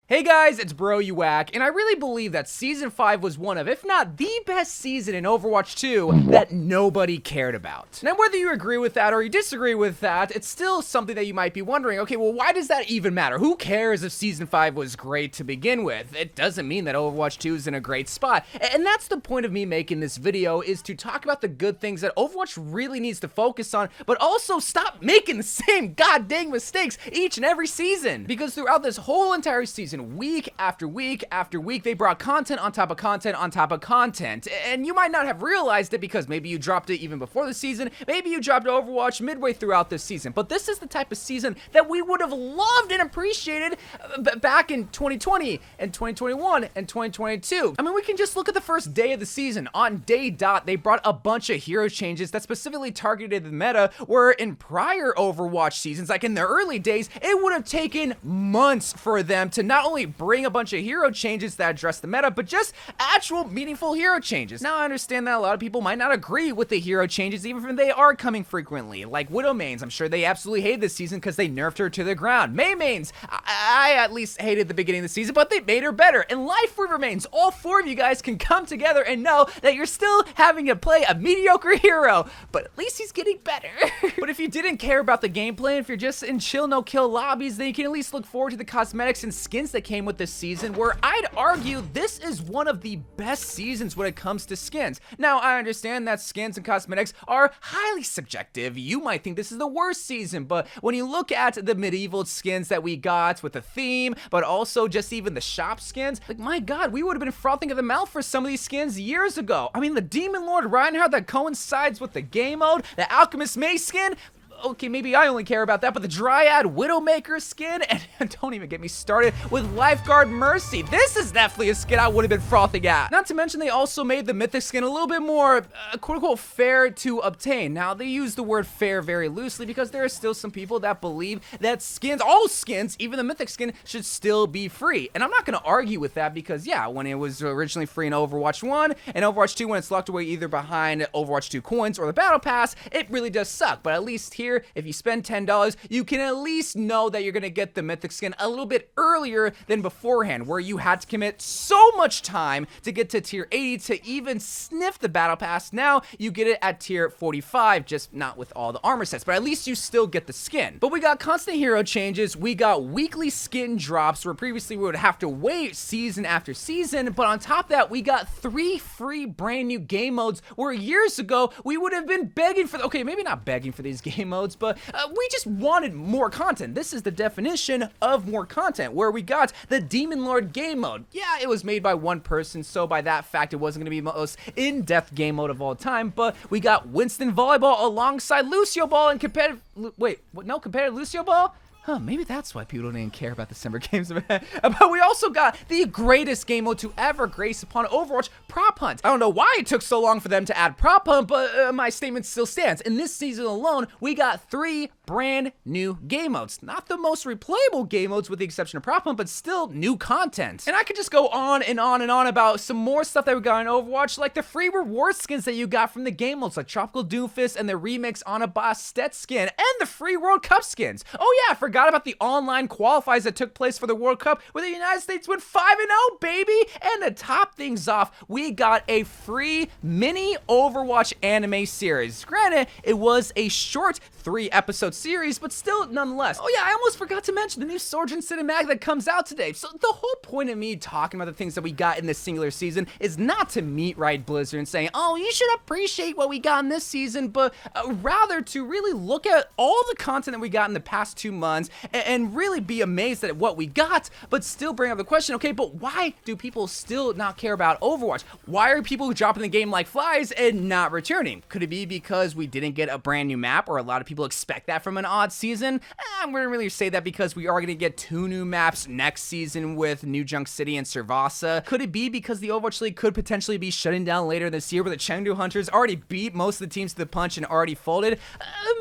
Hey guys, it's Bro You Whack, and I really believe that Season 5 was one of, if not the best season in Overwatch 2 that nobody cared about. Now, whether you agree with that or you disagree with that, it's still something that you might be wondering, okay, well, why does that even matter? Who cares if Season 5 was great to begin with? It doesn't mean that Overwatch 2 is in a great spot, and that's the point of me making this video, is to talk about the good things that Overwatch really needs to focus on, but also stop making the same goddamn mistakes each and every season. Because throughout this whole entire season, week after week after week, they brought content on top of content on top of content, and you might not have realized it because maybe you dropped it even before the season, maybe you dropped Overwatch midway throughout this season, but this is the type of season that we would have loved and appreciated back in 2020 and 2021 and 2022. I mean, we can just look at the first day of the season. On day dot, they brought a bunch of hero changes that specifically targeted the meta, where in prior Overwatch seasons, like in the early days, it would have taken months for them to not only bring a bunch of hero changes that address the meta, but just actual meaningful hero changes. Now, I understand that a lot of people might not agree with the hero changes, even if they are coming frequently. Like Widow mains, I'm sure they absolutely hate this season because they nerfed her to the ground. Mei mains, I at least hated the beginning of the season, but they made her better. And Life River mains, all four of you guys can come together and know that you're still having to play a mediocre hero, but at least he's getting better. But if you didn't care about the gameplay, if you're just in chill no-kill lobbies, then you can at least look forward to the cosmetics and skins that came with this season, where I'd argue this is one of the best seasons when it comes to skins. Now, I understand that skins and cosmetics are highly subjective. You might think this is the worst season, but when you look at the medieval skins that we got with the theme, but also just even the shop skins, like, my god, we would have been frothing at the mouth for some of these skins years ago. I mean, the Demon Lord Reinhardt that coincides with the game mode, the Alchemist Mei skin, okay, maybe I only care about that, but the Dryad Widowmaker skin, and don't even get me started with Lifeguard Mercy. This is definitely a skin I would have been frothing at. Not to mention, they also made the Mythic skin a little bit more, quote-unquote, fair to obtain. Now, they use the word fair very loosely because there are still some people that believe that skins, all skins, even the Mythic skin, should still be free. And I'm not going to argue with that because, yeah, when it was originally free in Overwatch 1 and Overwatch 2, when it's locked away either behind Overwatch 2 coins or the Battle Pass, it really does suck. But at least here, if you spend $10, you can at least know that you're gonna get the Mythic skin a little bit earlier than beforehand, where you had to commit so much time to get to tier 80 to even sniff the Battle Pass. Now you get it at tier 45, just not with all the armor sets, but at least you still get the skin. But we got constant hero changes, we got weekly skin drops, where previously we would have to wait season after season, but on top of that, we got 3 free brand new game modes, where years ago we would have been begging for, okay, maybe not begging for these game modes, but we just wanted more content. This is the definition of more content, where we got the Demon Lord game mode. Yeah, it was made by one person, so by that fact, it wasn't going to be the most in-depth game mode of all time, but we got Winston Volleyball alongside Lucio Ball and competitive, wait, what, no, competitive Lucio Ball? Huh, maybe that's why people didn't care about December games. But we also got the greatest game mode to ever grace upon Overwatch, Prop Hunt. I don't know why it took so long for them to add Prop Hunt, but my statement still stands. In this season alone, we got 3 brand new game modes. Not the most replayable game modes with the exception of Prop Hunt, but still new content. And I could just go on and on and on about some more stuff that we got in Overwatch, like the free reward skins that you got from the game modes, like Tropical Doomfist and the remix on a Bastet skin, and the free World Cup skins. Oh yeah, I forgot about the online qualifiers that took place for the World Cup, where the United States went 5-0, baby! And to top things off, we got a free mini Overwatch anime series. Granted, it was a short 3-episode series, but still nonetheless. Oh yeah, I almost forgot to mention the new Sojourn cinematic that comes out today. So the whole point of me talking about the things that we got in this singular season is not to meet right Blizzard and saying, oh, you should appreciate what we got in this season, but rather to really look at all the content that we got in the past 2 months and really be amazed at what we got, but still bring up the question, okay, but why do people still not care about Overwatch? Why are people dropping the game like flies and not returning? Could it be because we didn't get a brand new map, or a lot of people expect that from an odd season? I'm gonna really say that because we are gonna get 2 new maps next season with New Junk City and Servasa. Could it be because the Overwatch League could potentially be shutting down later this year, where the Chengdu Hunters already beat most of the teams to the punch and already folded?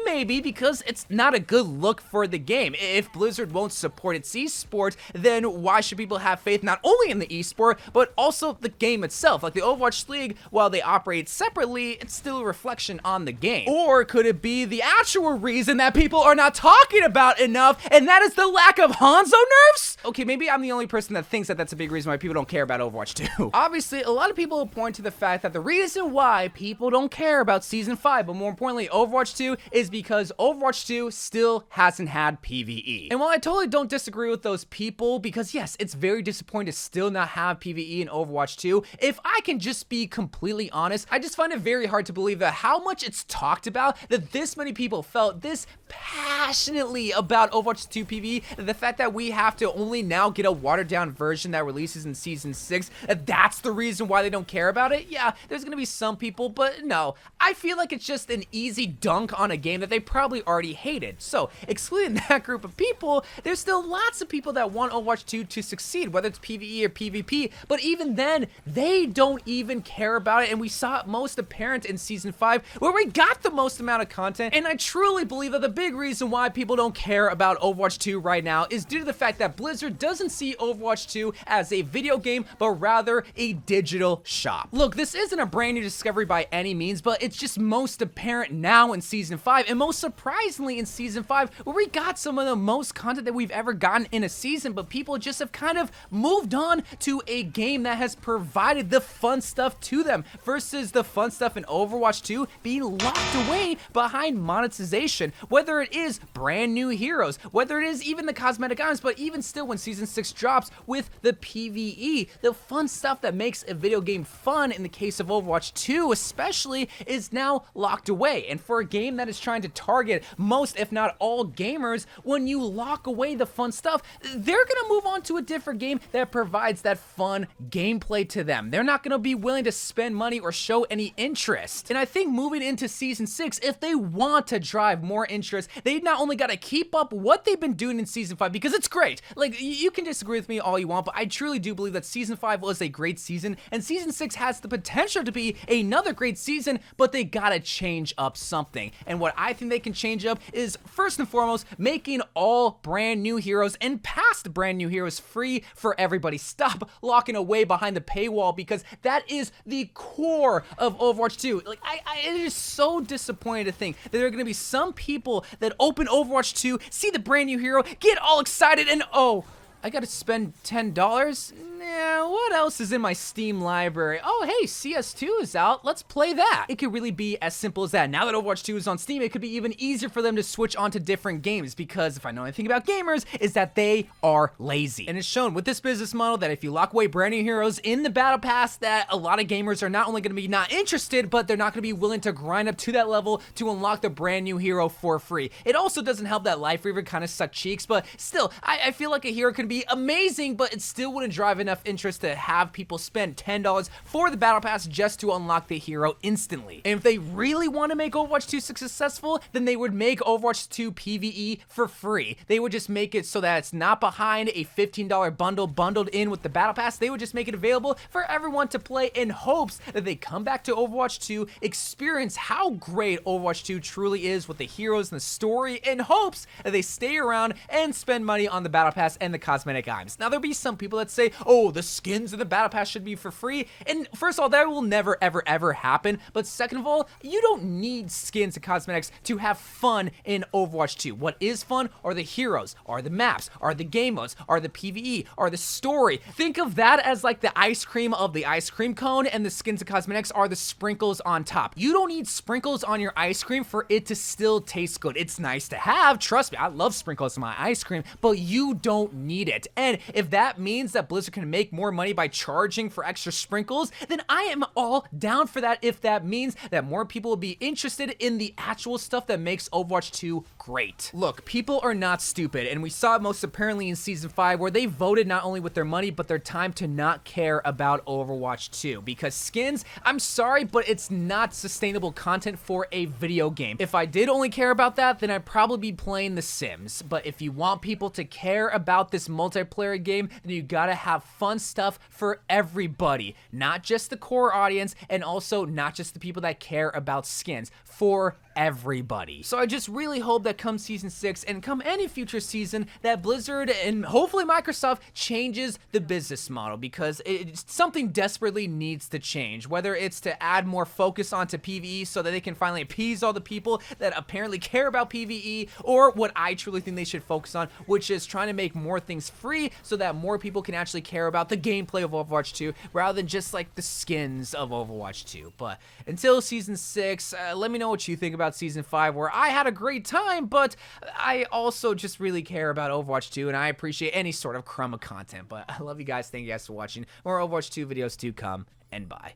maybe because it's not a good look for the game. If Blizzard won't support its esport, then why should people have faith not only in the esport, but also the game itself? Like the Overwatch League, while they operate separately, it's still a reflection on the game. Or could it be the actual reason that people are not talking about enough, and that is the lack of Hanzo nerfs? Okay, maybe I'm the only person that thinks that that's a big reason why people don't care about Overwatch 2. Obviously, a lot of people will point to the fact that the reason why people don't care about Season 5, but more importantly, Overwatch 2, is because Overwatch 2 still hasn't had PvE. And while I totally don't disagree with those people, because yes, it's very disappointing to still not have PvE in Overwatch 2, if I can just be completely honest, I just find it very hard to believe that how much it's talked about, that this many people felt this passionately about Overwatch 2 PvE, that the fact that we have to only now get a watered down version that releases in Season 6, that's the reason why they don't care about it. Yeah, there's gonna be some people, but no, I feel like it's just an easy dunk on a game that they probably already hated. So, excluding that group of people, there's still lots of people that want Overwatch 2 to succeed, whether it's PvE or PvP, but even then, they don't even care about it, and we saw it most apparent in Season 5, where we got the most amount of content, and I truly believe that the big reason why people don't care about Overwatch 2 right now is due to the fact that Blizzard doesn't see Overwatch 2 as a video game, but rather a digital shop. Look, this isn't a brand new discovery by any means, but it's just most apparent now in Season 5, and most surprisingly in Season 5, where we got some of the most content that we've ever gotten in a season, but people just have kind of moved on to a game that has provided the fun stuff to them, versus the fun stuff in Overwatch 2 being locked away behind monetization, whether it is brand new heroes, whether it is even the cosmetic items, but even still when Season 6 drops with the PvE, the fun stuff that makes a video game fun in the case of Overwatch 2 especially, is now locked away. And for a game that is trying to target most, if not all, gamers, when you lock away the fun stuff, they're gonna move on to a different game that provides that fun gameplay to them. They're not gonna be willing to spend money or show any interest. And I think moving into Season 6, if they want to drive more interest, they not only gotta keep up what they've been doing in Season 5, because it's great. Like, you can disagree with me all you want, but I truly do believe that Season 5 was a great season, and Season 6 has the potential to be another great season, but they gotta change up something. And what I think they can change up is, first and foremost, making all brand new heroes and past brand new heroes free for everybody. Stop locking away behind the paywall, because that is the core of Overwatch 2. Like, it is so disappointing to think that there are gonna be some people that open Overwatch 2, see the brand new hero, get all excited, and oh, I gotta spend $10? Nah, what else is in my Steam library? Oh, hey, CS2 is out. Let's play that. It could really be as simple as that. Now that Overwatch 2 is on Steam, it could be even easier for them to switch on to different games, because if I know anything about gamers, is that they are lazy. And it's shown with this business model that if you lock away brand new heroes in the Battle Pass, that a lot of gamers are not only gonna be not interested, but they're not gonna be willing to grind up to that level to unlock the brand new hero for free. It also doesn't help that Life Reaver kind of suck cheeks, but still, I feel like a hero could be amazing, but it still wouldn't drive enough interest to have people spend $10 for the Battle Pass just to unlock the hero instantly. And if they really want to make Overwatch 2 successful, then they would make Overwatch 2 PvE for free. They would just make it so that it's not behind a $15 bundle bundled in with the Battle Pass. They would just make it available for everyone to play in hopes that they come back to Overwatch 2, experience how great Overwatch 2 truly is with the heroes and the story, in hopes that they stay around and spend money on the Battle Pass and the cosmetic items. Now, there'll be some people that say, oh, the skins in the Battle Pass should be for free, and first of all, that will never ever happen, but second of all, you don't need skins and cosmetics to have fun in Overwatch 2. What is fun are the heroes, are the maps, are the game modes, are the PvE, are the story. Think of that as like the ice cream of the ice cream cone, and the skins and cosmetics are the sprinkles on top. You don't need sprinkles on your ice cream for it to still taste good. It's nice to have, trust me, I love sprinkles in my ice cream, but you don't need it. And if that means that Blizzard can make more money by charging for extra sprinkles, then I am all down for that, if that means that more people will be interested in the actual stuff that makes Overwatch 2 great. Look, people are not stupid, and we saw it most apparently in Season 5, where they voted not only with their money, but their time to not care about Overwatch 2, because skins, I'm sorry, but it's not sustainable content for a video game. If I did only care about that, then I'd probably be playing The Sims, but if you want people to care about this multiplayer game, then you gotta have fun stuff for everybody, not just the core audience, and also not just the people that care about skins, for everybody. So I just really hope that come season 6 and come any future season that Blizzard and hopefully Microsoft changes the business model, because it's something desperately needs to change, whether it's to add more focus onto PvE so that they can finally appease all the people that apparently care about PvE, or what I truly think they should focus on, which is trying to make more things free so that more people can actually care about the gameplay of Overwatch 2 rather than just like the skins of Overwatch 2. But until season 6, let me know what you think about season 5, where I had a great time, but I also just really care about Overwatch 2, and I appreciate any sort of crumb of content. But I love you guys. Thank you guys for watching. More Overwatch 2 videos to come, and bye.